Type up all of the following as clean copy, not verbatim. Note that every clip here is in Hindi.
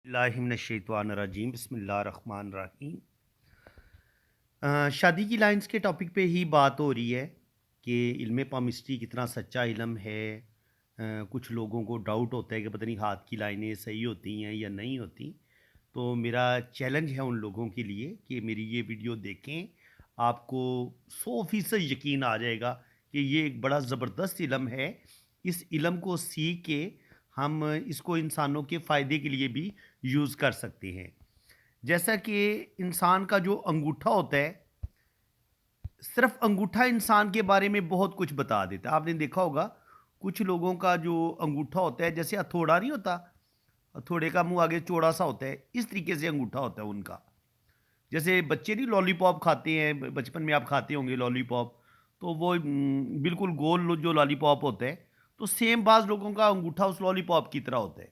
बिस्मिल्लाहिर्रहमानिर्रहीम बिस्मिल्लाहिर्रहमानिर्रहीम। शादी की लाइंस के टॉपिक पे ही बात हो रही है कि इल्म पामिस्ट्री कितना सच्चा इल्म है। कुछ लोगों को डाउट होता है कि पता नहीं हाथ की लाइनें सही होती हैं या नहीं होती। तो मेरा चैलेंज है उन लोगों के लिए कि मेरी ये वीडियो देखें, आपको 100% यकीन आ जाएगा कि ये एक बड़ा ज़बरदस्त इल्म है। इस इल्म को सीख के हम इसको इंसानों के फ़ायदे के लिए भी यूज़ कर सकते हैं। जैसा कि इंसान का जो अंगूठा होता है, सिर्फ अंगूठा इंसान के बारे में बहुत कुछ बता देता है। आपने देखा होगा कुछ लोगों का जो अंगूठा होता है, जैसे हथौड़ा नहीं होता, हथौड़े का मुंह आगे चौड़ा सा होता है, इस तरीके से अंगूठा होता है उनका। जैसे बच्चे नहीं लॉलीपॉप खाते हैं, बचपन में आप खाते होंगे लॉलीपॉप, तो वो बिल्कुल गोल जो लॉलीपॉप होता है, तो सेम बाज लोगों का अंगूठा उस लॉलीपॉप की तरह होता है।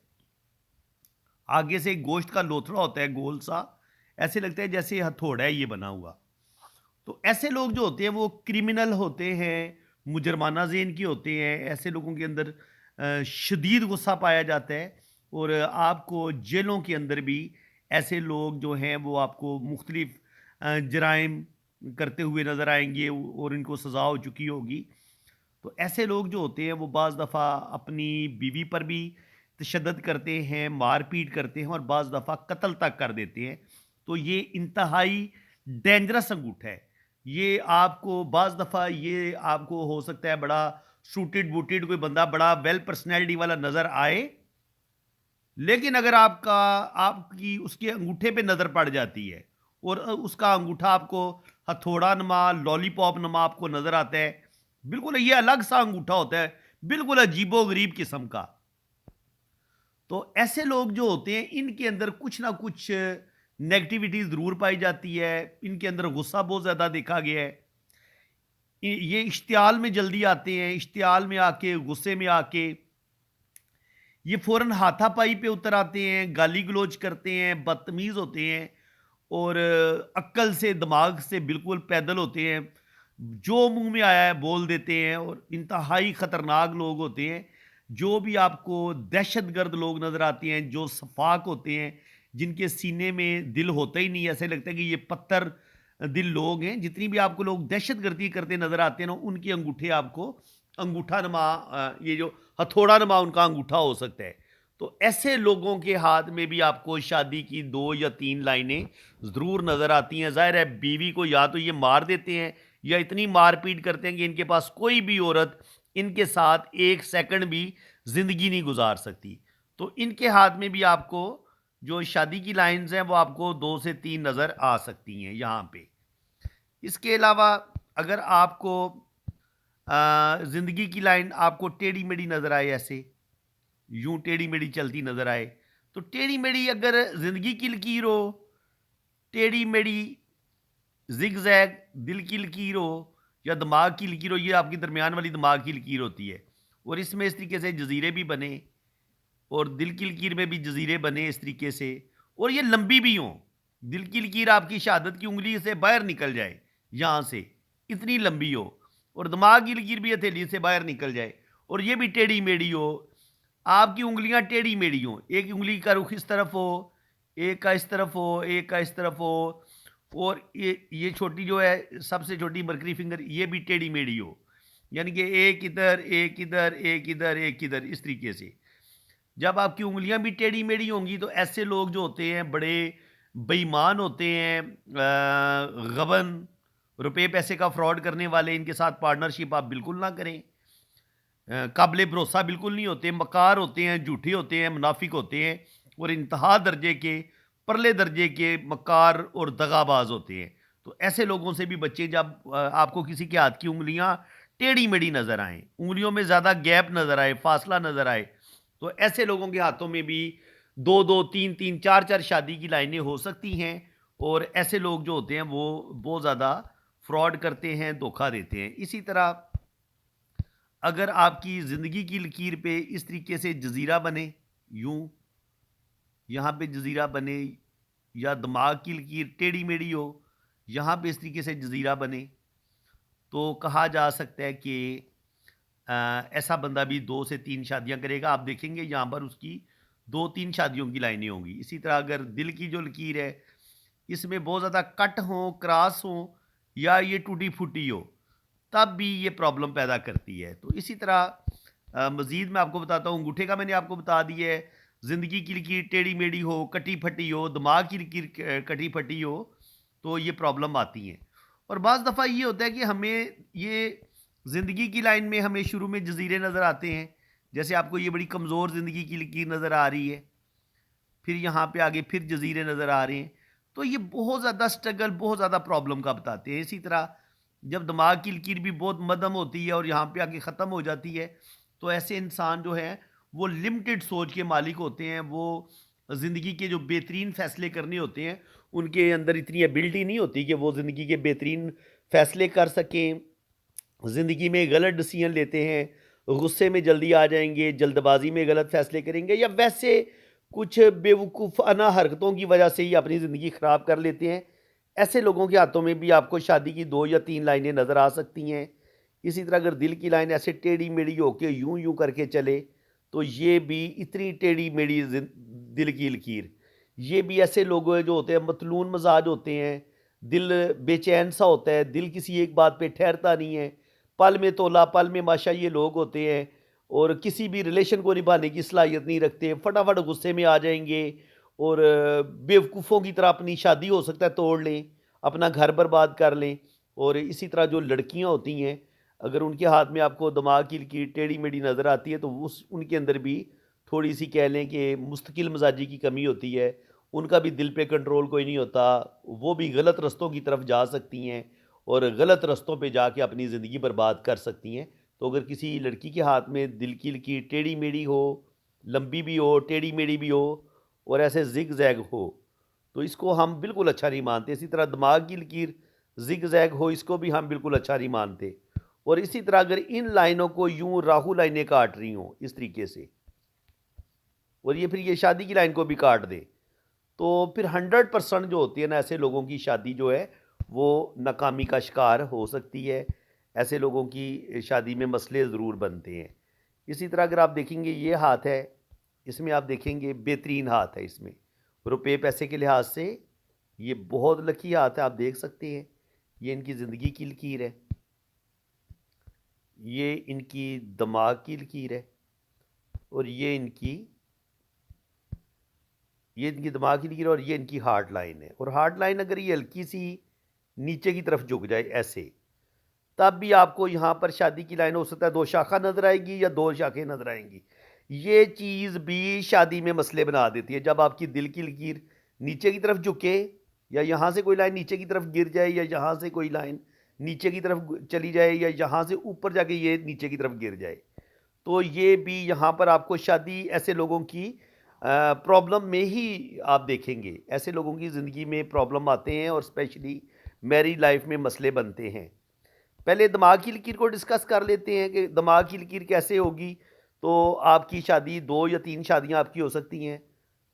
आगे से एक गोश्त का लोथड़ा होता है गोल सा, ऐसे लगता है जैसे हथौड़ा है ये बना हुआ। तो ऐसे लोग जो होते हैं वो क्रिमिनल होते हैं, मुजरमाना ज़ेन के होते हैं। ऐसे लोगों के अंदर शदीद गुस्सा पाया जाता है, और आपको जेलों के अंदर भी ऐसे लोग जो हैं वो आपको मुख्तलिफ जराइम करते हुए नज़र आएंगे और इनको सज़ा हो चुकी होगी। तो ऐसे लोग जो होते हैं वो बाज़ दफ़ा अपनी बीवी पर भी तशद्दुद करते हैं, मार-पीट करते हैं और बाज़ दफ़ा कत्ल तक कर देते हैं। तो ये इंतहाई डेंजरस अंगूठा है। ये आपको बाज़ दफ़ा ये आपको हो सकता है बड़ा सूटेड-बूटेड कोई बंदा बड़ा वेल पर्सनैलिटी वाला नज़र आए, लेकिन अगर आपकी उसके अंगूठे पे नज़र पड़ जाती है और उसका अंगूठा आपको हथौड़ा नुमा, लॉलीपॉप नुमा आपको नज़र आता है, बिल्कुल ये अलग सा अंगूठा होता है, बिल्कुल अजीबो-गरीब किस्म का। तो ऐसे लोग जो होते हैं इनके अंदर कुछ ना कुछ नेगेटिविटी ज़रूर पाई जाती है, इनके अंदर गुस्सा बहुत ज़्यादा देखा गया है। ये इश्तियाल में जल्दी आते हैं, इश्तियाल में आके, गुस्से में आके ये फ़ौरन हाथापाई पे उतर आते हैं, गाली-गलौज करते हैं, बदतमीज़ होते हैं और अक्ल से, दिमाग से बिल्कुल पैदल होते हैं। जो मुँह में आया है बोल देते हैं और इंतहाई ख़तरनाक लोग होते हैं। जो भी आपको दहशतगर्द लोग नज़र आते हैं, जो सफ़ाक होते हैं, जिनके सीने में दिल होता ही नहीं है, ऐसे लगता है कि ये पत्थर दिल लोग हैं। जितनी भी आपको लोग दहशतगर्दी करते नज़र आते हैं ना, उनके अंगूठे आपको अंगूठा नुमा ये जो हथौड़ा नुमा उनका अंगूठा हो सकता है। तो ऐसे लोगों के हाथ में भी आपको शादी की 2 या 3 लाइनें ज़रूर नज़र आती हैं। ज़ाहिर है बीवी को या तो ये मार देते हैं या इतनी मार-पीट करते हैं कि इनके पास कोई भी औरत इनके साथ 1 सेकंड भी ज़िंदगी नहीं गुज़ार सकती। तो इनके हाथ में भी आपको जो शादी की लाइन्स हैं वो आपको 2 से 3 नज़र आ सकती हैं यहाँ पे। इसके अलावा अगर आपको ज़िंदगी की लाइन आपको टेढ़ी-मेढ़ी नज़र आए, ऐसे यूं टेढ़ी मेढ़ी चलती नजर आए, तो टेढ़ी मेढ़ी अगर जिंदगी की लकीर हो, टेढ़ी मेढ़ी जिग जैग दिल की लकीर हो या दिमाग की लकीर हो, ये आपकी दरमियान वाली दिमाग की लकीर होती है। और इसमें इस तरीके से जजीरे भी बने और दिल की लकीर में भी जजीरे बने इस तरीके से, और ये लंबी भी हों। दिल की लकीर आपकी शहादत की उंगली से बाहर निकल जाए, यहाँ से इतनी लंबी हो, और दिमाग की लकीर भी हथेली से बाहर निकल जाए, और ये भी टेढ़ी मेढ़ी हो। आपकी उँगलियाँ टेढ़ी-मेढ़ी हों, एक उँगली का रुख इस तरफ हो, एक का इस तरफ हो, एक का इस तरफ हो, और ये छोटी जो है सबसे छोटी मरकरी फिंगर ये भी टेढ़ी-मेढ़ी हो। यानी कि एक इधर, एक इधर, एक इधर, एक इधर, इस तरीके से। जब आपकी उँगलियाँ भी टेढ़ी-मेढ़ी होंगी तो ऐसे लोग जो होते हैं बड़े बेईमान होते हैं, गबन, रुपए पैसे का फ्रॉड करने वाले, इनके साथ पार्टनरशिप आप बिल्कुल ना करें। काबिल भरोसा बिल्कुल नहीं होते, मकार होते हैं, झूठे होते हैं, मुनाफिक होते हैं और इंतहा दर्जे के, परले दर्जे के मकार और दगाबाज होते हैं। तो ऐसे लोगों से भी बच्चे, जब आपको किसी के हाथ की उँगलियाँ टेढ़ी-मेढ़ी नज़र आएँ, उँगलियों में ज़्यादा गैप नज़र आए, फासला नज़र आए, तो ऐसे लोगों के हाथों में भी 2-2, 3-3, 4-4 शादी की लाइनें हो सकती हैं, और ऐसे लोग जो होते हैं वो बहुत ज़्यादा फ्रॉड करते हैं, धोखा देते हैं। इसी तरह अगर आपकी ज़िंदगी की लकीर पे इस तरीके से जज़ीरा बने, यूँ यहाँ पे जज़ीरा बने, या दिमाग की लकीर टेढ़ी-मेढ़ी हो, यहाँ पे इस तरीके से जज़ीरा बने, तो कहा जा सकता है कि ऐसा बंदा भी 2 से 3 शादियाँ करेगा। आप देखेंगे यहाँ पर उसकी 2-3 शादियों की लाइनें होंगी। इसी तरह अगर दिल की जो लकीर है, इसमें बहुत ज़्यादा कट हों, क्रॉस हों या ये टूटी-फूटी हो, तब भी ये प्रॉब्लम पैदा करती है। तो इसी तरह मज़ीद मैं आपको बताता हूँ, अंगूठे का मैंने आपको बता दिया है, ज़िंदगी की लकीर टेढ़ी-मेढ़ी हो, कटी-फटी हो, दिमाग की लकीर कटी-फटी हो, तो ये प्रॉब्लम आती हैं। और बाज़ दफ़ा ये होता है कि हमें ये ज़िंदगी की लाइन में हमें शुरू में जज़ीरे नज़र आते हैं, जैसे आपको ये बड़ी कमज़ोर ज़िंदगी की लकीर नज़र आ रही है, फिर यहाँ पे आगे फिर जज़ीरे नज़र आ रहे हैं। तो ये बहुत ज़्यादा स्ट्रगल, बहुत ज़्यादा प्रॉब्लम का बताते हैं। इसी तरह जब दिमाग की लकीर भी बहुत मध्यम होती है और यहाँ पे आके ख़त्म हो जाती है, तो ऐसे इंसान जो हैं, वो लिमिटेड सोच के मालिक होते हैं। वो ज़िंदगी के जो बेहतरीन फ़ैसले करने होते हैं, उनके अंदर इतनी एबिलिटी नहीं होती कि वो ज़िंदगी के बेहतरीन फ़ैसले कर सकें। ज़िंदगी में गलत डिसीजन लेते हैं, गुस्से में जल्दी आ जाएँगे, जल्दबाज़ी में गलत फ़ैसले करेंगे या वैसे कुछ बेवकूफ़ाना हरकतों की वजह से ही अपनी ज़िंदगी ख़राब कर लेते हैं। ऐसे लोगों के हाथों में भी आपको शादी की 2 या 3 लाइनें नज़र आ सकती हैं। इसी तरह अगर दिल की लाइन ऐसे टेढ़ी-मेढ़ी होके यूँ-यूँ करके चले, तो ये भी इतनी टेढ़ी-मेढ़ी दिल की लकीर। ये भी ऐसे लोग हैं जो होते हैं मतलून मिज़ाज होते हैं, दिल बेचैन-सा होता है, दिल किसी एक बात पे ठहरता नहीं है। पल में तोला, पल में माशा ये लोग होते हैं और किसी भी रिलेशन को निभाने की सलाहियत नहीं रखते, फटाफट गुस्से में आ जाएँगे और बेवकूफ़ों की तरह अपनी शादी हो सकता है तोड़ लें, अपना घर बर्बाद कर लें। और इसी तरह जो लड़कियाँ होती हैं, अगर उनके हाथ में आपको दिमाग की लकीर टेढ़ी-मेढ़ी नज़र आती है, तो उस उनके अंदर भी थोड़ी-सी कह लें कि मुस्तकिल मिज़ाजी की कमी होती है। उनका भी दिल पे कंट्रोल कोई नहीं होता, वो भी गलत रास्तों की तरफ जा सकती हैं और गलत रास्तों पे जाके अपनी ज़िंदगी बर्बाद कर सकती हैं। तो अगर किसी लड़की के हाथ में दिल की लकीर टेढ़ी-मेढ़ी हो, लंबी भी हो, टेढ़ी-मेढ़ी भी हो और ऐसे ज़िग-ज़ैग हो, तो इसको हम बिल्कुल अच्छा नहीं मानते। इसी तरह दिमाग की लकीर ज़िग-ज़ैग हो, इसको भी हम बिल्कुल अच्छा नहीं मानते। और इसी तरह अगर इन लाइनों को यूँ राहु लाइनें काट रही हों इस तरीके से और ये फिर ये शादी की लाइन को भी काट दें, तो फिर 100% जो होती है ना, ऐसे लोगों की शादी जो है वो नाकामी का शिकार हो सकती है। ऐसे लोगों की शादी में मसले ज़रूर बनते हैं। इसी तरह अगर आप देखेंगे ये हाथ है, इसमें आप देखेंगे बेहतरीन हाथ है इसमें। रुपए पैसे के लिहाज से ये बहुत लकी हाथ है, आप देख सकते हैं। ये इनकी ज़िंदगी की लकीर है, ये इनकी दिमाग की लकीर है और ये इनकी दिमाग की लकीर है और ये इनकी हार्ट लाइन है। और हार्ट लाइन अगर ये हल्की सी नीचे की तरफ झुक जाए ऐसे, तब भी आपको यहाँ पर शादी की लाइन हो सकता है 2 शाखा नज़र आएगी या 2 शाखें नज़र आएँगी। ये चीज़ भी शादी में मसले बना देती है। जब आपकी दिल की लकीर नीचे की तरफ झुके या यहाँ से कोई लाइन नीचे की तरफ गिर जाए या यहाँ से कोई लाइन नीचे की तरफ चली जाए या यहाँ से ऊपर जाके ये नीचे की तरफ गिर जाए, तो ये भी यहाँ पर आपको शादी ऐसे लोगों की प्रॉब्लम में ही आप देखेंगे। ऐसे लोगों की ज़िंदगी में प्रॉब्लम आते हैं और स्पेशली मैरिड लाइफ में मसले बनते हैं। पहले दिमाग की लकीर को डिस्कस कर लेते हैं कि दिमाग की लकीर कैसे होगी, तो आपकी शादी 2 या 3 शादियाँ आपकी हो सकती हैं।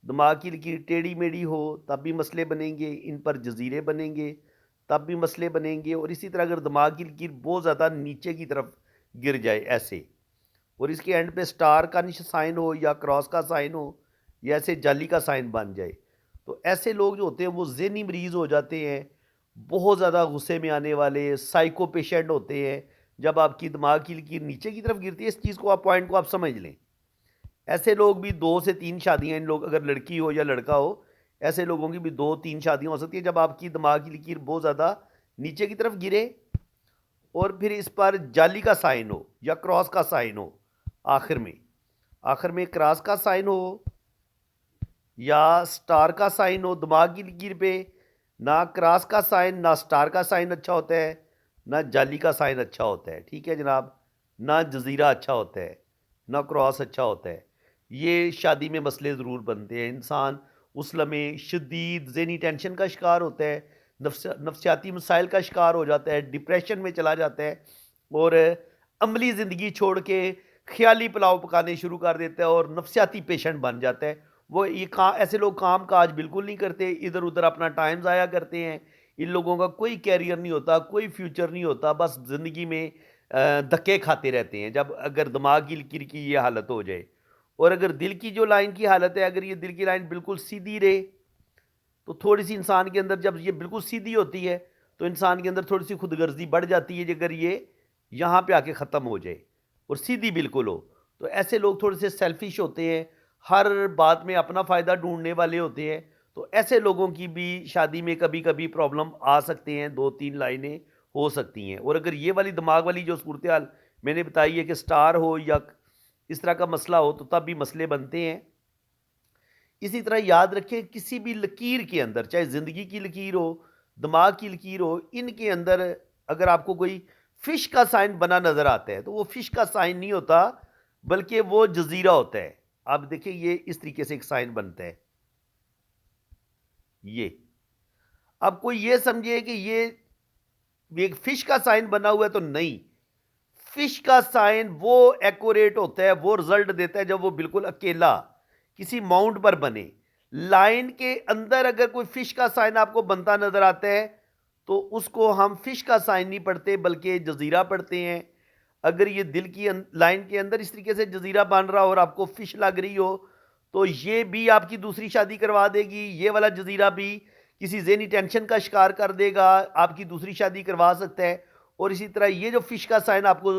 दिमाग की लकीर टेढ़ी-मेढ़ी हो तब भी मसले बनेंगे, इन पर जज़ीरे बनेंगे तब भी मसले बनेंगे और इसी तरह अगर दिमाग की लकीर बहुत ज़्यादा नीचे की तरफ गिर जाए ऐसे और इसके एंड पे स्टार का साइन हो या क्रॉस का साइन हो या ऐसे जाली का साइन बन जाए, तो ऐसे लोग जो होते हैं वो ज़हनी मरीज़ हो जाते हैं, बहुत ज़्यादा गुस्से में आने वाले साइको पेशेंट होते हैं। जब आपकी दिमाग की लकीर नीचे की तरफ गिरती है, इस चीज़ को आप पॉइंट को आप समझ लें। ऐसे लोग भी 2 से 3 शादियाँ, इन लोग अगर लड़की हो या लड़का हो, ऐसे लोगों की भी 2-3 शादियाँ हो सकती हैं जब आपकी दिमाग की लकीर बहुत ज़्यादा नीचे की तरफ गिरे और फिर इस पर जाली का साइन हो या क्रॉस का साइन हो आखिर में। आखिर में क्रॉस का साइन हो या स्टार का साइन हो दिमाग की लकीर पे, ना क्रॉस का साइन ना स्टार का साइन अच्छा होता है, ना जाली का साइन अच्छा होता है, ठीक है जनाब, ना जज़ीरा अच्छा होता है, ना क्रॉस अच्छा होता है। ये शादी में मसले ज़रूर बनते हैं। इंसान उस लम्हे शदीद ज़हनी टेंशन का शिकार होता है, नफ्सियाती मसाइल का शिकार हो जाता है, डिप्रेशन में चला जाता है और अमली ज़िंदगी छोड़ के ख़याली पुलाव पकाने शुरू कर देता है और नफ्सियाती पेशेंट बन जाता है। वो ये का ऐसे लोग काम-काज बिल्कुल नहीं करते, इधर-उधर अपना टाइम ज़ाया करते हैं। इन लोगों का कोई करियर नहीं होता, कोई फ्यूचर नहीं होता, बस ज़िंदगी में धक्के खाते रहते हैं, जब अगर दिमाग की लकीर की ये हालत हो जाए। और अगर दिल की जो लाइन की हालत है, अगर ये दिल की लाइन बिल्कुल सीधी रहे, तो थोड़ी सी इंसान के अंदर, जब ये बिल्कुल सीधी होती है तो इंसान के अंदर थोड़ी सी खुदगर्जी बढ़ जाती है, अगर ये यहाँ पे आके ख़त्म हो जाए और सीधी बिल्कुल हो। तो ऐसे लोग थोड़े से सेल्फिश होते हैं, हर बात में अपना फ़ायदा ढूंढने वाले होते हैं। तो ऐसे लोगों की भी शादी में कभी कभी प्रॉब्लम आ सकते हैं, 2-3 लाइनें हो सकती हैं। और अगर ये वाली दिमाग वाली जो सूरत हाल मैंने बताई है कि स्टार हो या इस तरह का मसला हो, तो तब भी मसले बनते हैं। इसी तरह याद रखें, किसी भी लकीर के अंदर, चाहे ज़िंदगी की लकीर हो, दिमाग की लकीर हो, इनके अंदर अगर आपको कोई फ़िश का साइन बना नज़र आता है, तो वो फ़िश का साइन नहीं होता, बल्कि वो जज़ीरा होता है। आप देखिए, ये इस तरीके से एक साइन बनता है, ये। अब कोई ये समझे कि ये एक फ़िश का साइन बना हुआ है, तो नहीं। फ़िश का साइन वो एक्यूरेट होता है, वो रिज़ल्ट देता है जब वो बिल्कुल अकेला किसी माउंट पर बने। लाइन के अंदर अगर कोई फ़िश का साइन आपको बनता नज़र आता है, तो उसको हम फ़िश का साइन नहीं पढ़ते, बल्कि जज़ीरा पढ़ते हैं। अगर ये दिल की लाइन के अंदर इस तरीके से जज़ीरा बन रहा हो और आपको फ़िश लग रही हो, तो ये भी आपकी दूसरी शादी करवा देगी। ये वाला जज़ीरा भी किसी ज़हनी टेंशन का शिकार कर देगा, आपकी दूसरी शादी करवा सकता है। और इसी तरह ये जो फ़िश का साइन आपको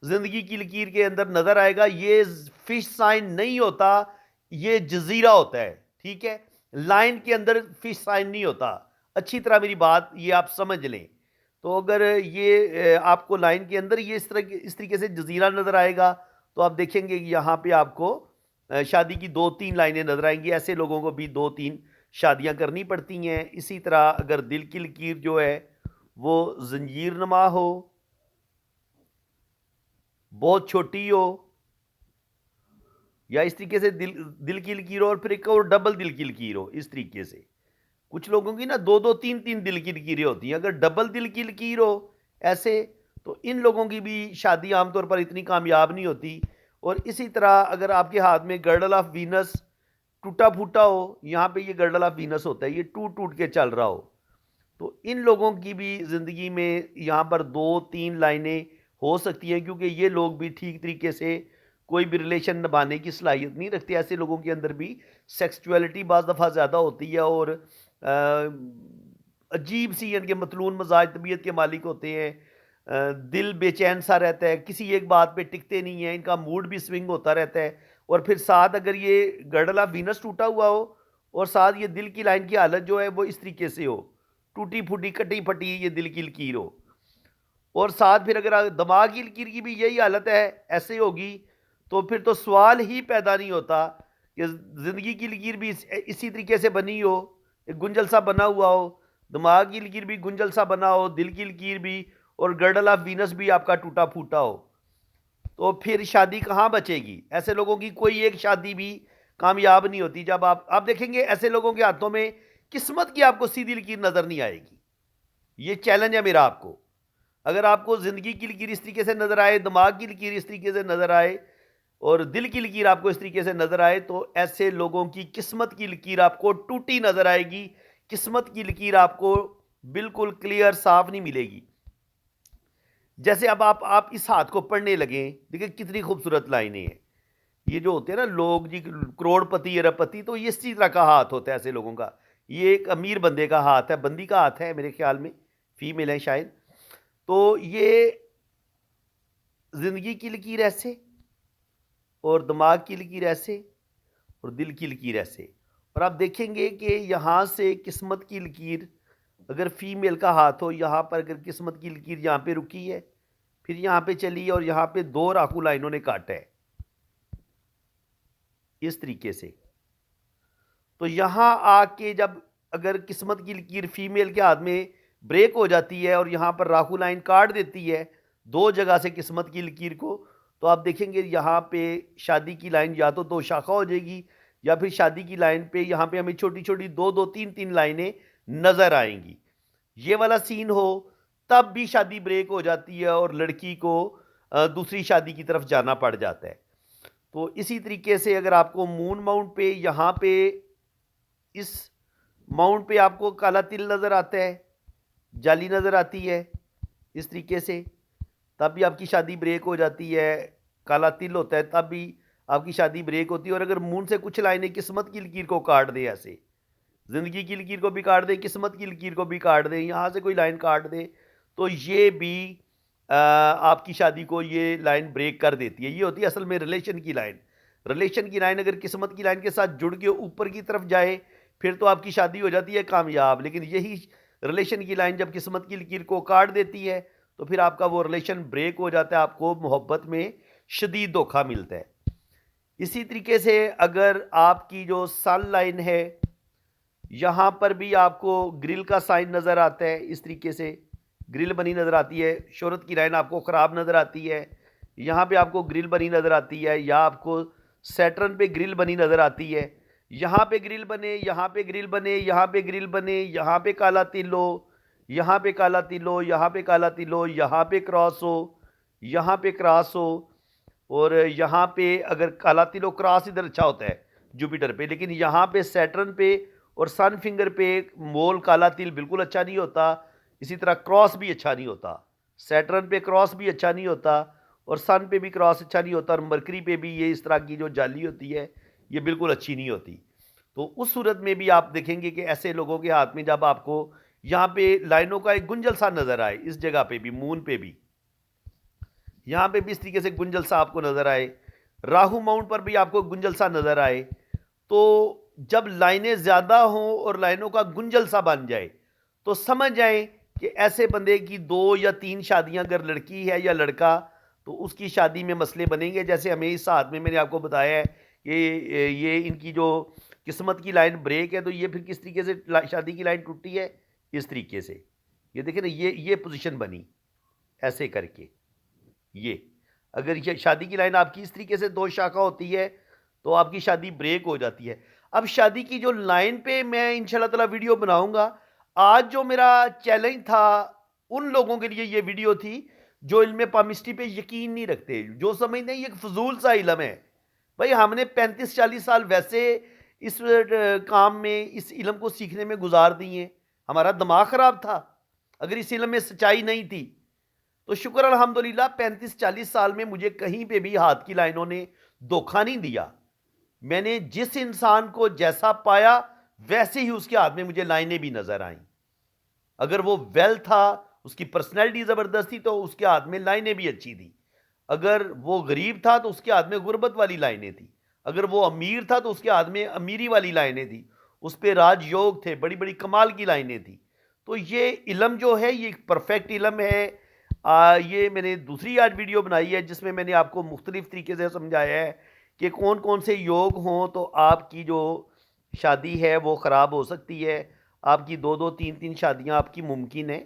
ज़िंदगी की लकीर के अंदर नज़र आएगा, ये फ़िश साइन नहीं होता, ये जज़ीरा होता है, ठीक है? लाइन के अंदर फ़िश साइन नहीं होता। अच्छी तरह मेरी बात ये आप समझ लें। तो अगर ये आपको लाइन के अंदर ये इस तरीके से जज़ीरा नज़र आएगा, तो आप देखेंगे कि यहाँ पे आपको शादी की 2-3 लाइनें नज़र आएँगी। ऐसे लोगों को भी 2-3 शादियाँ करनी पड़ती हैं। इसी तरह अगर दिल की लकीर जो है वो ज़ंजीरनुमा हो, बहुत छोटी हो, या इस तरीके से दिल दिल की लकीर हो और फिर एक और डबल दिल की लकीर हो, इस तरीके से। कुछ लोगों की ना 2-2 3-3 दिल की लकीरें होती हैं। अगर डबल दिल की लकीर हो ऐसे, तो इन लोगों की भी शादी आमतौर पर इतनी कामयाब नहीं होती। और इसी तरह अगर आपके हाथ में गर्डल ऑफ वीनस टूटा फूटा हो, यहाँ पे ये गर्डल ऑफ वीनस होता है, ये टूट टूट के चल रहा हो, तो इन लोगों की भी ज़िंदगी में यहाँ पर 2-3 लाइनें हो सकती हैं, क्योंकि ये लोग भी ठीक तरीके से कोई भी रिलेशन निभाने की सलाहियत नहीं रखते। ऐसे लोगों के अंदर भी सेक्सुअलिटी बाज़ दफ़ा ज़्यादा होती है, और अजीब सी इनके मतलून मजाज तबीयत के मालिक होते हैं। दिल बेचैन सा रहता है, किसी एक बात पे टिकते नहीं है, इनका मूड भी स्विंग होता रहता है। और फिर साथ अगर ये गर्डल ऑफ वीनस टूटा हुआ हो, और साथ ये दिल की लाइन की हालत जो है वो इस तरीके से हो, टूटी फूटी कटी फटी ये दिल की लकीर हो, और साथ फिर अगर दिमाग की लकीर की भी यही हालत है, ऐसे होगी, तो फिर तो सवाल ही पैदा नहीं होता कि ज़िंदगी की लकीर भी इसी तरीके से बनी हो, एक गुंजल सा बना हुआ हो, दिमाग की लकीर भी गुंजल सा बना हो, दिल की लकीर भी, और गर्डल ऑफ वीनस भी आपका टूटा फूटा हो, तो फिर शादी कहाँ बचेगी? ऐसे लोगों की कोई एक शादी भी कामयाब नहीं होती। जब आप देखेंगे ऐसे लोगों के हाथों में किस्मत की आपको सीधी लकीर नज़र नहीं आएगी। ये चैलेंज है मेरा आपको। अगर आपको ज़िंदगी की लकीर इस तरीके से नज़र आए, दिमाग की लकीर इस तरीके से नज़र आए, और दिल की लकीर आपको इस तरीके से नज़र आए, तो ऐसे लोगों की किस्मत की लकीर आपको टूटी नज़र आएगी। किस्मत की लकीर आपको बिल्कुल क्लियर साफ नहीं मिलेगी। जैसे अब आप इस हाथ को पढ़ने लगें, देखिए कितनी खूबसूरत लाइनें हैं। ये जो होते हैं ना लोग जी, करोड़पति अरबपति, तो ये इसी तरह का हाथ होता है ऐसे लोगों का। ये एक अमीर बंदे का हाथ है, बंदी का हाथ है मेरे ख्याल में, फीमेल है शायद। तो ये ज़िंदगी की लकीर ऐसे, और दिमाग की लकीर ऐसे, और दिल की लकीर ऐसे। और आप देखेंगे कि यहाँ से किस्मत की लकीर, अगर फीमेल का हाथ हो, यहाँ पर अगर किस्मत की लकीर यहाँ पे रुकी है, फिर यहाँ पे चली, और यहाँ पे 2 राखू लाइनों ने काटा है इस तरीके से। तो यहाँ आके जब अगर किस्मत की लकीर फीमेल के हाथ में ब्रेक हो जाती है और यहाँ पर राखू लाइन काट देती है 2 जगह से किस्मत की लकीर को, तो आप देखेंगे यहाँ पे शादी की लाइन या तो 2 शाखा हो जाएगी, या फिर शादी की लाइन पे यहाँ पे हमें छोटी छोटी 2-2 3-3 लाइनें नज़र आएंगी। ये वाला सीन हो, तब भी शादी ब्रेक हो जाती है और लड़की को दूसरी शादी की तरफ जाना पड़ जाता है। तो इसी तरीके से अगर आपको मून माउंट पे, यहाँ पे इस माउंट पे आपको काला तिल नज़र आता है, जाली नज़र आती है इस तरीके से, तब भी आपकी शादी ब्रेक हो जाती है। काला तिल होता है, तब भी आपकी शादी ब्रेक होती है। और अगर मून से कुछ लाइनें किस्मत की लकीर को काट दे, ऐसे ज़िंदगी की लकीर को भी काट दे, किस्मत की लकीर को भी काट दे, यहाँ से कोई लाइन काट दे, तो ये भी आपकी शादी को ये लाइन ब्रेक कर देती है। ये होती है असल में रिलेशन की लाइन। रिलेशन की लाइन अगर किस्मत की लाइन के साथ जुड़ के ऊपर की तरफ जाए फिर तो आपकी शादी हो जाती है कामयाब। लेकिन यही रिलेशन की लाइन जब किस्मत की लकीर को काट देती है तो फिर आपका वो रिलेशन ब्रेक हो जाता है, आपको मोहब्बत में शदीद धोखा मिलता है। इसी तरीके से अगर आपकी जो सन लाइन है, यहाँ पर भी आपको ग्रिल का साइन नज़र आता है, इस तरीके से ग्रिल बनी नज़र आती है। शोहरत की लाइन आपको ख़राब नज़र आती है, यहाँ पे आपको ग्रिल बनी नज़र आती है, या आपको सैटर्न पे ग्रिल बनी नज़र आती है। यहाँ पे ग्रिल बने, यहाँ पे ग्रिल बने, यहाँ पे ग्रिल बने, यहाँ पे काला तिल हो, यहाँ पे काला तिल हो, यहाँ पे काला तिल हो, यहाँ पे क्रॉस हो, यहाँ पे क्रॉस हो, और यहाँ पे अगर काला तिल हो, क्रॉस इधर अच्छा होता है जुपिटर पे, लेकिन यहाँ पे सैटर्न पे और सन फिंगर पे मोल काला तिल बिल्कुल अच्छा नहीं होता। इसी तरह क्रॉस भी अच्छा नहीं होता, सैटर्न पे क्रॉस भी अच्छा नहीं होता और सन पे भी क्रॉस अच्छा नहीं होता, और मरकरी पे भी ये इस तरह की जो जाली होती है ये बिल्कुल अच्छी नहीं होती। तो उस सूरत में भी आप देखेंगे कि ऐसे लोगों के हाथ में जब आपको यहाँ पे लाइनों का एक गुंजल सा नज़र आए, इस जगह पे भी, मून पे भी, यहाँ पे भी इस तरीके से गुंजल सा आपको नज़र आए, राहु माउंट पर भी आपको गुंजल सा नज़र आए, तो जब लाइनें ज़्यादा हों और लाइनों का गुंजल सा बन जाए तो समझ जाएं कि ऐसे बंदे की 2 या 3 शादियां, अगर लड़की है या लड़का, तो उसकी शादी में मसले बनेंगे। जैसे हमें इस हाथ में मैंने आपको बताया है कि ये इनकी जो किस्मत की लाइन ब्रेक है, तो ये फिर किस तरीके से शादी की लाइन टूटी है, इस तरीके से। ये देखें ना, ये पोजीशन बनी ऐसे करके। ये अगर ये शादी की लाइन आपकी इस तरीके से 2 शाखा होती है तो आपकी शादी ब्रेक हो जाती है। अब शादी की जो लाइन पे मैं इंशाल्लाह ताला वीडियो बनाऊंगा। आज जो मेरा चैलेंज था उन लोगों के लिए ये वीडियो थी जो इल्म पामिस्ट्री पे यकीन नहीं रखते, जो समझते हैं ये फजूल सा इल्म है। भाई हमने 35-40 साल वैसे इस काम में, इस इल्म को सीखने में गुजार दिए, हमारा दिमाग ख़राब था। अगर इस इल्म में सच्चाई नहीं थी तो शुक्र अल्हम्दुलिल्लाह 35-40 साल में मुझे कहीं पे भी हाथ की लाइनों ने धोखा नहीं दिया। मैंने जिस इंसान को जैसा पाया वैसे ही उसके हाथ में मुझे लाइनें भी नजर आईं। अगर वो वेल था, उसकी पर्सनैलिटी ज़बरदस्त थी, तो उसके हाथ में लाइनें भी अच्छी थी। अगर वो गरीब था तो उसके हाथ में गुर्बत वाली लाइनें थी। अगर वो अमीर था तो उसके हाथ में अमीरी वाली लाइनें थी। उस पर राजयोग थे, बड़ी बड़ी कमाल की लाइनें थी। तो ये इल्म जो है ये परफेक्ट इल्म है। ये मैंने दूसरी आज वीडियो बनाई है जिसमें मैंने आपको मुख्तलिफ तरीके से समझाया है कि कौन कौन से योग हों तो आपकी जो शादी है वो ख़राब हो सकती है। आपकी 2-2, 3-3 शादियां आपकी मुमकिन है।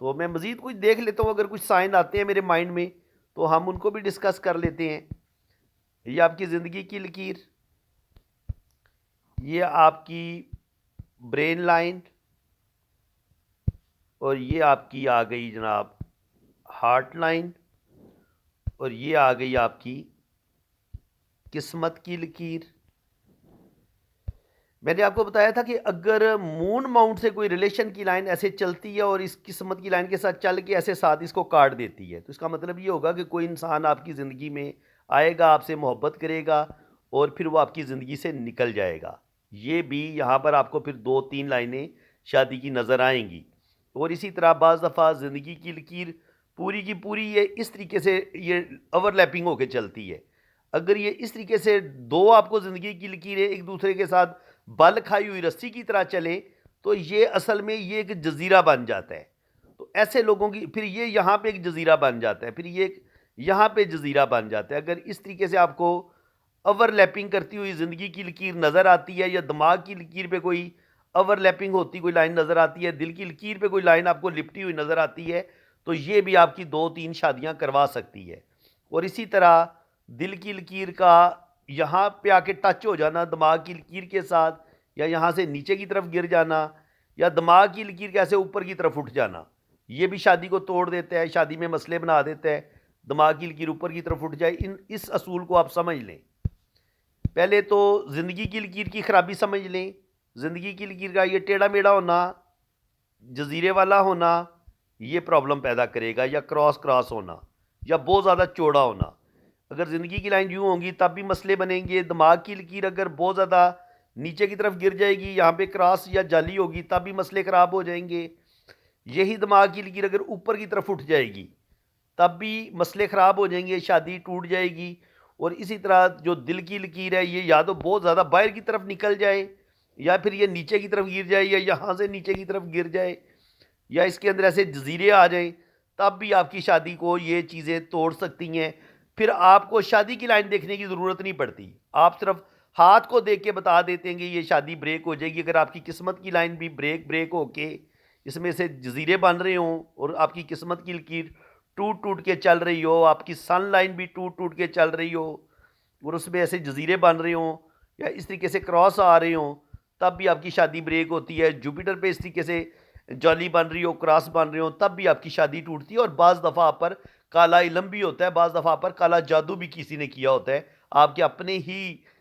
तो मैं मज़ीद कुछ देख लेता हूँ, अगर कुछ साइन आते हैं मेरे माइंड में तो हम उनको भी डिस्कस कर लेते हैं। ये आपकी ज़िंदगी की लकीर, ये आपकी ब्रेन लाइन, और ये आपकी आ गई जनाब हार्ट लाइन, और ये आ गई आपकी किस्मत की लकीर। मैंने आपको बताया था कि अगर मून माउंट से कोई रिलेशन की लाइन ऐसे चलती है और इस किस्मत की लाइन के साथ चल के ऐसे साथ इसको काट देती है, तो इसका मतलब ये होगा कि कोई इंसान आपकी ज़िंदगी में आएगा, आपसे मोहब्बत करेगा और फिर वो आपकी ज़िंदगी से निकल जाएगा। ये भी यहाँ पर आपको फिर 2-3 लाइनें शादी की नज़र आएंगी। और इसी तरह बाज़ दफ़ा ज़िंदगी की लकीर पूरी की पूरी ये इस तरीके से ये ओवरलैपिंग होकर चलती है। अगर ये इस तरीके से 2 आपको ज़िंदगी की लकीरें एक दूसरे के साथ बल खाई हुई रस्सी की तरह चले तो ये असल में ये एक जजीरा बन जाता है। तो ऐसे लोगों की फिर ये यहाँ पे एक जजीरा बन जाता है, फिर ये यहाँ पे जजीरा बन जाता है। अगर इस तरीके से आपको ओवरलैपिंग करती हुई ज़िंदगी की लकीर नज़र आती है, या दिमाग की लकीर पे कोई ओवरलैपिंग होती कोई लाइन नज़र आती है, दिल की लकीर पे कोई लाइन आपको लिपटी हुई नज़र आती है, तो ये भी आपकी 2-3 शादियाँ करवा सकती है। और इसी तरह दिल की लकीर का यहाँ पे आके टच हो जाना दिमाग की लकीर के साथ, या यहाँ से नीचे की तरफ गिर जाना, या दिमाग की लकीर कैसे ऊपर की तरफ उठ जाना, ये भी शादी को तोड़ देता है, शादी में मसले बना देता है। दिमाग की लकीर ऊपर की तरफ उठ जाए, इस असूल को आप समझ लें। पहले तो ज़िंदगी की लकीर की ख़राबी समझ लें। ज़िंदगी की लकीर का ये टेढ़ा मेढ़ा होना, जजीरे वाला होना, ये प्रॉब्लम पैदा करेगा, या क्रॉस क्रॉस होना, या बहुत ज़्यादा चौड़ा होना। अगर ज़िंदगी की लाइन यूँ होंगी तब भी मसले बनेंगे। दिमाग की लकीर अगर बहुत ज़्यादा नीचे की तरफ गिर जाएगी, यहाँ पे क्रॉस या जाली होगी, तब भी मसले ख़राब हो जाएंगे। यही दिमाग की लकीर अगर ऊपर की तरफ उठ जाएगी तब भी मसले ख़राब हो जाएंगे, शादी टूट जाएगी। और इसी तरह जो दिल की लकीर है, ये या तो बहुत ज़्यादा बाहर की तरफ निकल जाए, या फिर ये नीचे की तरफ गिर जाए, या यहाँ से नीचे की तरफ गिर जाए, या इसके अंदर ऐसे जजीरे आ जाएं, तब भी आपकी शादी को ये चीज़ें तोड़ सकती हैं। फिर आपको शादी की लाइन देखने की ज़रूरत नहीं पड़ती, आप सिर्फ हाथ को देख के बता देते हैं कि ये शादी ब्रेक हो जाएगी। अगर आपकी किस्मत की लाइन भी ब्रेक होके इसमें से जजीरे बन रहे हों, और आपकी किस्मत की लकीर टूट टूट के चल रही हो, आपकी सन लाइन भी टूट टूट के चल रही हो, और उसमें ऐसे जजीरे बन रहे हों, या इस तरीके से क्रॉस आ रहे हों, तब भी आपकी शादी ब्रेक होती है। जुपिटर पे इस तरीके से जॉली बन रही हो, क्रॉस बन रहे हो, तब भी आपकी शादी टूटती है। और बाज़ दफ़ा आप पर काला इलम भी होता है, बाज़ दफ़ा पर काला जादू भी किसी ने किया होता है, आपके अपने ही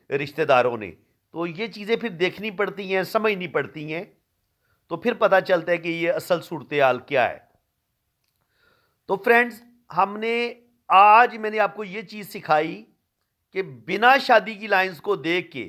रिश्तेदारों ने। तो ये चीज़ें फिर देखनी पड़ती हैं, समझनी पड़ती हैं, तो फिर पता चलता है कि ये असल सूरत हाल क्या है। तो फ्रेंड्स, मैंने आपको ये चीज़ सिखाई कि बिना शादी की लाइंस को देख के,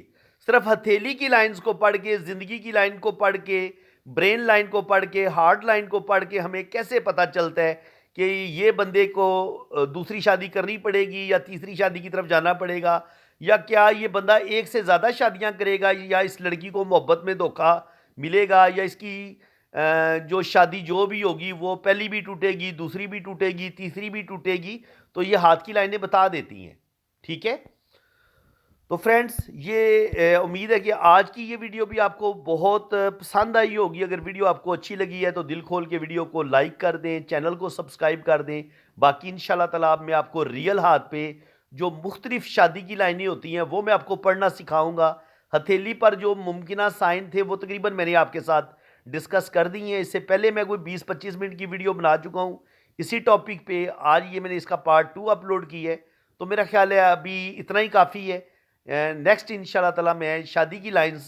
सिर्फ हथेली की लाइंस को पढ़ के, ज़िंदगी की लाइन को पढ़ के, ब्रेन लाइन को पढ़ के, हार्ट लाइन को पढ़ के हमें कैसे पता चलता है कि ये बंदे को दूसरी शादी करनी पड़ेगी या तीसरी शादी की तरफ जाना पड़ेगा, या क्या ये बंदा एक से ज़्यादा शादियां करेगा, या इस लड़की को मोहब्बत में धोखा मिलेगा, या इसकी जो शादी जो भी होगी वो पहली भी टूटेगी, दूसरी भी टूटेगी, तीसरी भी टूटेगी। तो ये हाथ की लाइनें बता देती हैं। ठीक है, तो फ्रेंड्स, ये उम्मीद है कि आज की ये वीडियो भी आपको बहुत पसंद आई होगी। अगर वीडियो आपको अच्छी लगी है तो दिल खोल के वीडियो को लाइक कर दें, चैनल को सब्सक्राइब कर दें। बाकी इंशाल्लाह ताला मैं आपको रियल हाथ पे जो मुख्तलिफ शादी की लाइनें होती हैं वो मैं आपको पढ़ना सिखाऊंगा। हथेली पर जो मुमकिन साइन थे वो तकरीबन मैंने आपके साथ डिस्कस कर दी हैं। इससे पहले मैं कोई 20-25 मिनट की वीडियो बना चुका हूँ इसी टॉपिक पे। आज ये मैंने इसका पार्ट 2 अपलोड की है, तो मेरा ख्याल है अभी इतना ही काफ़ी है। नेक्स्ट इंशाल्लाह ताला मैं शादी की लाइंस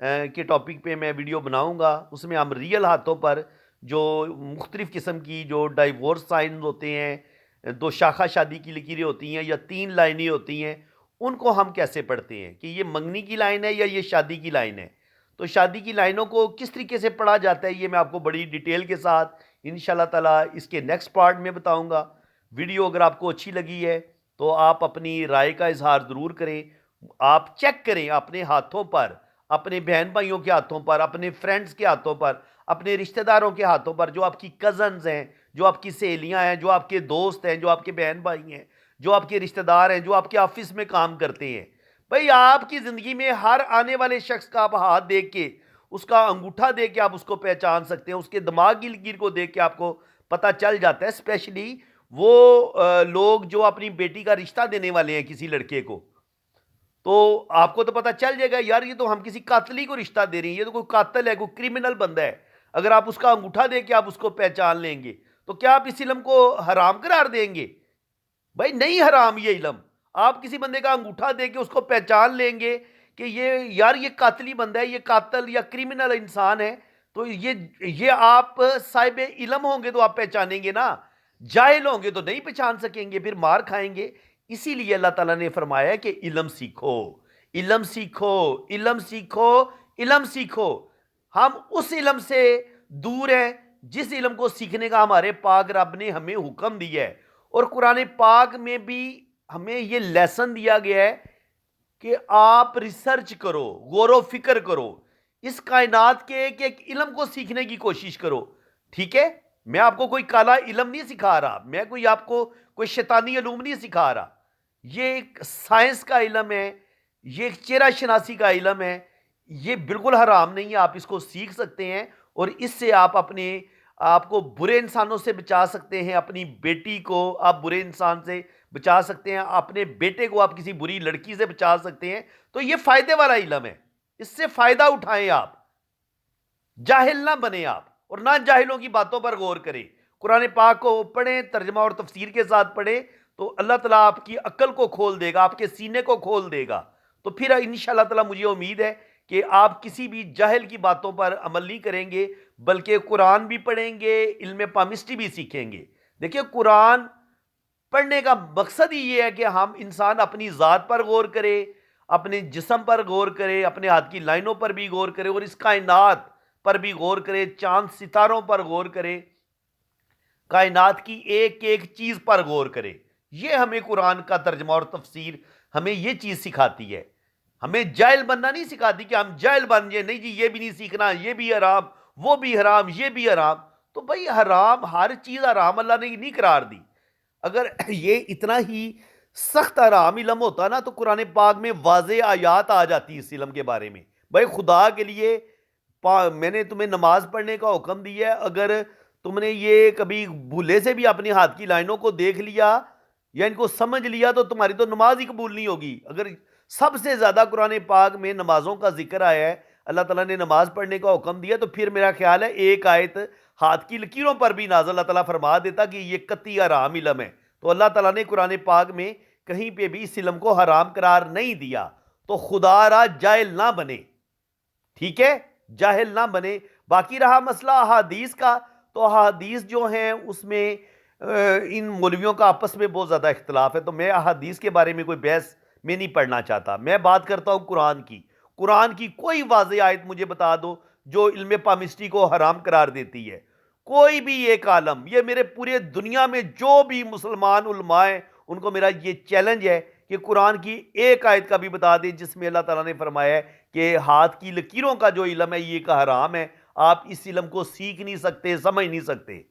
के टॉपिक पे मैं वीडियो बनाऊंगा। उसमें हम रियल हाथों पर जो मुख्तलिफ़ किस्म की जो डाइवोर्स साइन होते हैं, दो शाखा शादी की लकीरें होती हैं, या 3 लाइनें होती हैं, उनको हम कैसे पढ़ते हैं कि ये मंगनी की लाइन है या ये शादी की लाइन है। तो शादी की लाइनों को किस तरीके से पढ़ा जाता है, ये मैं आपको बड़ी डिटेल के साथ इंशाल्लाह ताला इसके नेक्स्ट पार्ट में बताऊंगा। वीडियो अगर आपको अच्छी लगी है तो आप अपनी राय का इजहार ज़रूर करें। आप चेक करें अपने हाथों पर, अपने बहन भाइयों के हाथों पर, अपने फ्रेंड्स के हाथों पर, अपने रिश्तेदारों के हाथों पर, जो आपकी कज़न्स हैं, जो आपकी सहेलियां हैं, जो आपके दोस्त हैं, जो आपके बहन भाई हैं, जो आपके रिश्तेदार हैं, जो आपके ऑफिस में काम करते हैं। भाई, आपकी ज़िंदगी में हर आने वाले शख्स का आप हाथ देख के, उसका अंगूठा देख के आप उसको पहचान सकते हैं। उसके दिमाग की लकीर को देख के आपको पता चल जाता है। स्पेशली वो लोग जो अपनी बेटी का रिश्ता देने वाले हैं किसी लड़के को, तो आपको तो पता चल जाएगा यार ये तो हम किसी कातली को रिश्ता दे रही हैं, ये तो कोई कातिल है, कोई क्रिमिनल बंदा है। अगर आप उसका अंगूठा दे के आप उसको पहचान लेंगे, तो क्या आप इस इल्म को हराम करार देंगे? भाई, नहीं हराम ये इल्म। आप किसी बंदे का अंगूठा दे के उसको पहचान लेंगे कि ये कातली बंदा है, ये कातिल या क्रिमिनल इंसान है, तो ये आप साहिब इल्म होंगे तो आप पहचानेंगे ना, जाहिल होंगे तो नहीं पहचान सकेंगे, फिर मार खाएंगे। इसीलिए अल्लाह ताला ने फरमाया कि इल्म सीखो, इल्म सीखो, इल्म सीखो, इल्म सीखो। हम उस इल्म से दूर हैं जिस इल्म को सीखने का हमारे पाक रब ने हमें हुक्म दिया है। और कुरान पाक में भी हमें यह लेसन दिया गया है कि आप रिसर्च करो, गौर फिक्र करो, इस कायनात के एक एक इल्म को सीखने की कोशिश करो। ठीक है, मैं आपको कोई काला इल्म नहीं सिखा रहा, मैं आपको कोई शैतानी इल्म नहीं सिखा रहा। ये एक साइंस का इल्म है, ये एक चेहरा शनासी का इल्म है। ये बिल्कुल हराम नहीं है, आप इसको सीख सकते हैं और इससे आप अपने आपको बुरे इंसानों से बचा सकते हैं। अपनी बेटी को आप बुरे इंसान से बचा सकते हैं, अपने बेटे को आप किसी बुरी लड़की से बचा सकते हैं। तो ये फायदे वाला इल्म है, इससे फायदा उठाएं आप, जाहिल ना बने आप, और ना जाहिलों की बातों पर गौर करें। कुरान पाक को पढ़ें, तर्जमा और तफसीर के साथ पढ़ें, तो अल्लाह ताला आपकी अक्ल को खोल देगा, आपके सीने को खोल देगा। तो फिर इंशाअल्लाह ताला मुझे उम्मीद है कि आप किसी भी जाहिल की बातों पर अमल नहीं करेंगे, बल्कि कुरान भी पढ़ेंगे, इल्म पामिस्ट्री भी सीखेंगे। देखिए, कुरान पढ़ने का मकसद ही ये है कि हम इंसान अपनी ज़ात पर गौर करे, अपने जिस्म पर गौर करे, अपने हाथ की लाइनों पर भी गौर करे और इस कायनात पर भी गौर करे, चांद सितारों पर गौर करे, कायनात की एक एक चीज़ पर गौर करे। ये हमें कुरान का तर्जमा और तफसीर हमें ये चीज़ सिखाती है। हमें जाहिल बनना नहीं सिखाती कि हम जाहिल बन जाए, नहीं जी ये भी नहीं सीखना, ये भी हराम, वो भी हराम, ये भी हराम। तो भाई हराम, हर चीज़ हराम अल्लाह ने नहीं करार दी। अगर ये इतना ही सख्त हराम इलम होता ना तो कुरान पाक में वाज़े आयात आ जाती इस इलम के बारे में। भाई खुदा के लिए मैंने तुम्हें नमाज पढ़ने का हुक्म दिया है, अगर तुमने ये कभी भूले से भी अपने हाथ की लाइनों को देख लिया या इनको समझ लिया तो तुम्हारी तो नमाज ही कबूल नहीं होगी। अगर सबसे ज़्यादा कुरान पाक में नमाजों का जिक्र आया है, अल्लाह ताला ने नमाज पढ़ने का हुक्म दिया, तो फिर मेरा ख्याल है एक आयत हाथ की लकीरों पर भी नाज़िल अल्लाह ताला फरमा देता कि ये कत्ती हराम इलम है। तो अल्लाह ताला ने कुरान पाक में कहीं पे भी इस इलम को हराम करार नहीं दिया। तो खुदारा जाहिल ना बने, ठीक है, जाहिल ना बने। बाकी रहा मसला अहादीस का, तो अहादीस जो हैं उसमें इन मौलवियों का आपस में बहुत ज़्यादा इख्तलाफ है। तो मैं अहादीस के बारे में कोई बहस में नहीं पढ़ना चाहता, मैं बात करता हूँ कुरान की। कुरान की कोई वाज़े आयत मुझे बता दो जो इल्म पामिस्ट्री को हराम करार देती है। कोई भी एक आलम, ये मेरे पूरे दुनिया में जो भी मुसलमान उलमा हैं उनको मेरा ये चैलेंज है कि कुरान की एक आयत का भी बता दें जिसमें अल्लाह ताला ने फरमाया है कि हाथ की लकीरों का जो इलम है ये का हराम है, आप इस इलम को सीख नहीं सकते, समझ नहीं सकते।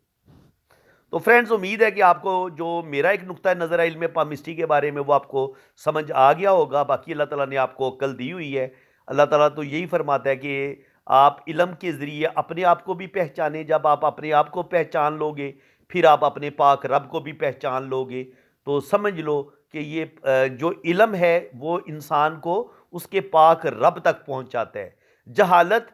तो फ्रेंड्स, उम्मीद है कि आपको जो मेरा एक नुक्ता नज़र है इल्म पामिस्ट्री के बारे में वो आपको समझ आ गया होगा। बाकी अल्लाह ताला ने आपको अक्ल दी हुई है। अल्लाह ताला तो यही फरमाता है कि आप इल्म के ज़रिए अपने आप को भी पहचानें। जब आप अपने आप को पहचान लोगे फिर आप अपने पाक रब को भी पहचान लोगे। तो समझ लो कि ये जो इल्म है वो इंसान को उसके पाक रब तक पहुँचाता है। जहालत,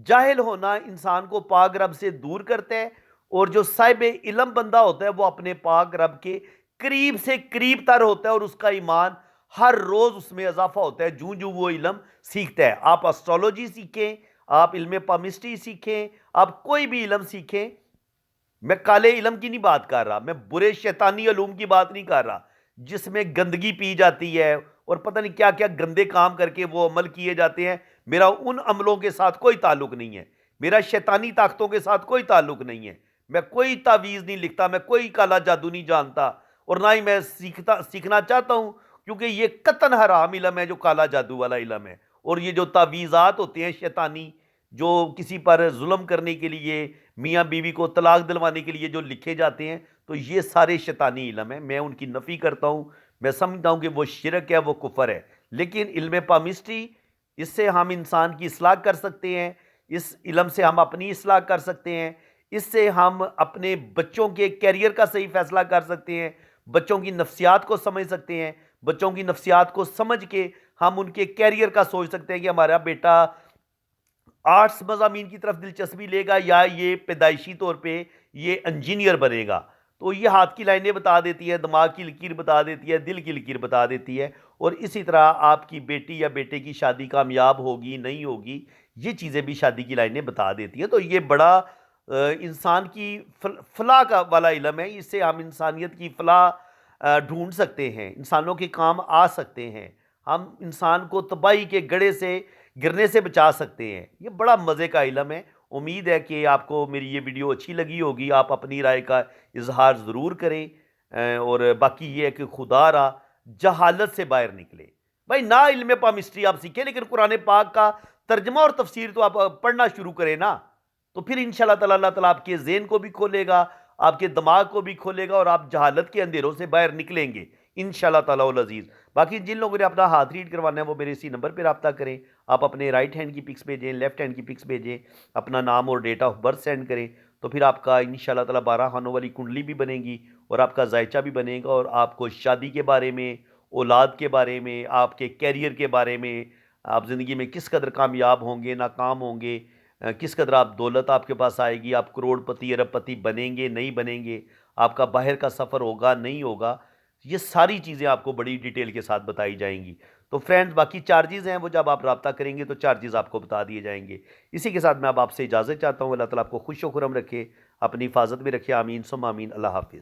जाहिल होना इंसान को पाक रब से दूर करता है, और जो साहिब इलम बंदा होता है वो अपने पाक रब के करीब से करीब तर होता है और उसका ईमान हर रोज़ उसमें इजाफा होता है जूं जूं वो इलम सीखता है। आप एस्ट्रोलॉजी सीखें, आप इल्म पामिस्ट्री सीखें, आप कोई भी इलम सीखें, मैं काले इलम की नहीं बात कर रहा, मैं बुरे शैतानी अलूम की बात नहीं कर रहा जिसमें गंदगी पी जाती है और पता नहीं क्या क्या गंदे काम करके वो अमल किए जाते हैं। मेरा उन अमलों के साथ कोई ताल्लुक नहीं है, मेरा शैतानी ताकतों के साथ कोई ताल्लुक नहीं है। मैं कोई तावीज़ नहीं लिखता, मैं कोई काला जादू नहीं जानता और ना ही मैं सीखना चाहता हूँ, क्योंकि ये कतन हराम इलम है जो काला जादू वाला इलम है। और ये जो तावीज़ात होते हैं शैतानी, जो किसी पर जुल्म करने के लिए, मियाँ बीवी को तलाक दिलवाने के लिए जो लिखे जाते हैं, तो ये सारे शैतानी इलम हैं। मैं उनकी नफ़ी करता हूँ, मैं समझता हूँ कि वो शिरक है, वो कुफर है। लेकिन इल्म पामिस्ट्री, इससे हम इंसान की इस्लाह कर सकते हैं, इस इलम से हम अपनी इस्लाह कर सकते हैं, इससे हम अपने बच्चों के कैरियर का सही फैसला कर सकते हैं, बच्चों की नफ्सियात को समझ सकते हैं, बच्चों की नफ्सियात को समझ के हम उनके कैरियर का सोच सकते हैं कि हमारा बेटा आर्ट्स मज़ामीन की तरफ दिलचस्पी लेगा या ये पैदाइशी तौर पे ये इंजीनियर बनेगा। तो ये हाथ की लाइनें बता देती है, दिमाग की लकीर बता देती है, दिल की लकीर बता देती है। और इसी तरह आपकी बेटी या बेटे की शादी कामयाब होगी नहीं होगी, ये चीज़ें भी शादी की लाइनें बता देती हैं। तो ये बड़ा इंसान की फलाह का वाला इलम है। इससे हम इंसानियत की फलाह ढूंढ सकते हैं, इंसानों के काम आ सकते हैं, हम इंसान को तबाही के गड़े से गिरने से बचा सकते हैं। ये बड़ा मज़े का इलम है। उम्मीद है कि आपको मेरी ये वीडियो अच्छी लगी होगी, आप अपनी राय का इजहार ज़रूर करें। और बाकी ये है कि खुदारा जहालत से बाहर निकले। भाई ना इल्म पामिस्ट्री आप सीखें, लेकिन कुरान पाक का तर्जमा और तफसीर तो आप पढ़ना शुरू करें ना। तो फिर इंशाल्लाह ताला अल्लाह ताला आपके ज़हन को भी खोलेगा, आपके दिमाग को भी खोलेगा और आप जहालत के अंधेरों से बाहर निकलेंगे इंशाल्लाह ताला उल अज़ीज़। बाकी जिन लोगों ने अपना हाथ रीड करवाना है वो मेरे इसी नंबर पर रब्ता करें। आप अपने राइट हैंड की पिक्स भेजें, लेफ्ट हैंड की पिक्स भेजें, अपना नाम और डेट ऑफ बर्थ सेंड करें, तो फिर आपका इंशाल्लाह ताला 12 खानों वाली कुंडली भी बनेगी और आपका जायचा भी बनेगा। और आपको शादी के बारे में, औलाद के बारे में, आपके कैरियर के बारे में, आप ज़िंदगी में किस कदर कामयाब होंगे, नाकाम होंगे, किस कदर आप दौलत आपके पास आएगी, आप करोड़पति अरबपति बनेंगे नहीं बनेंगे, आपका बाहर का सफ़र होगा नहीं होगा, ये सारी चीज़ें आपको बड़ी डिटेल के साथ बताई जाएंगी। तो फ्रेंड्स, बाकी चार्जेज़ हैं वो जब आप रब्ता करेंगे तो चार्जेज़ आपको बता दिए जाएंगे। इसी के साथ मैं अब आपसे इजाज़त चाहता हूँ। अल्लाह ताला आपको खुश व खुरम रखे, अपनी हिफाजत में रखे। आमीन सुम्मा आमीन। अल्लाह हाफिज़।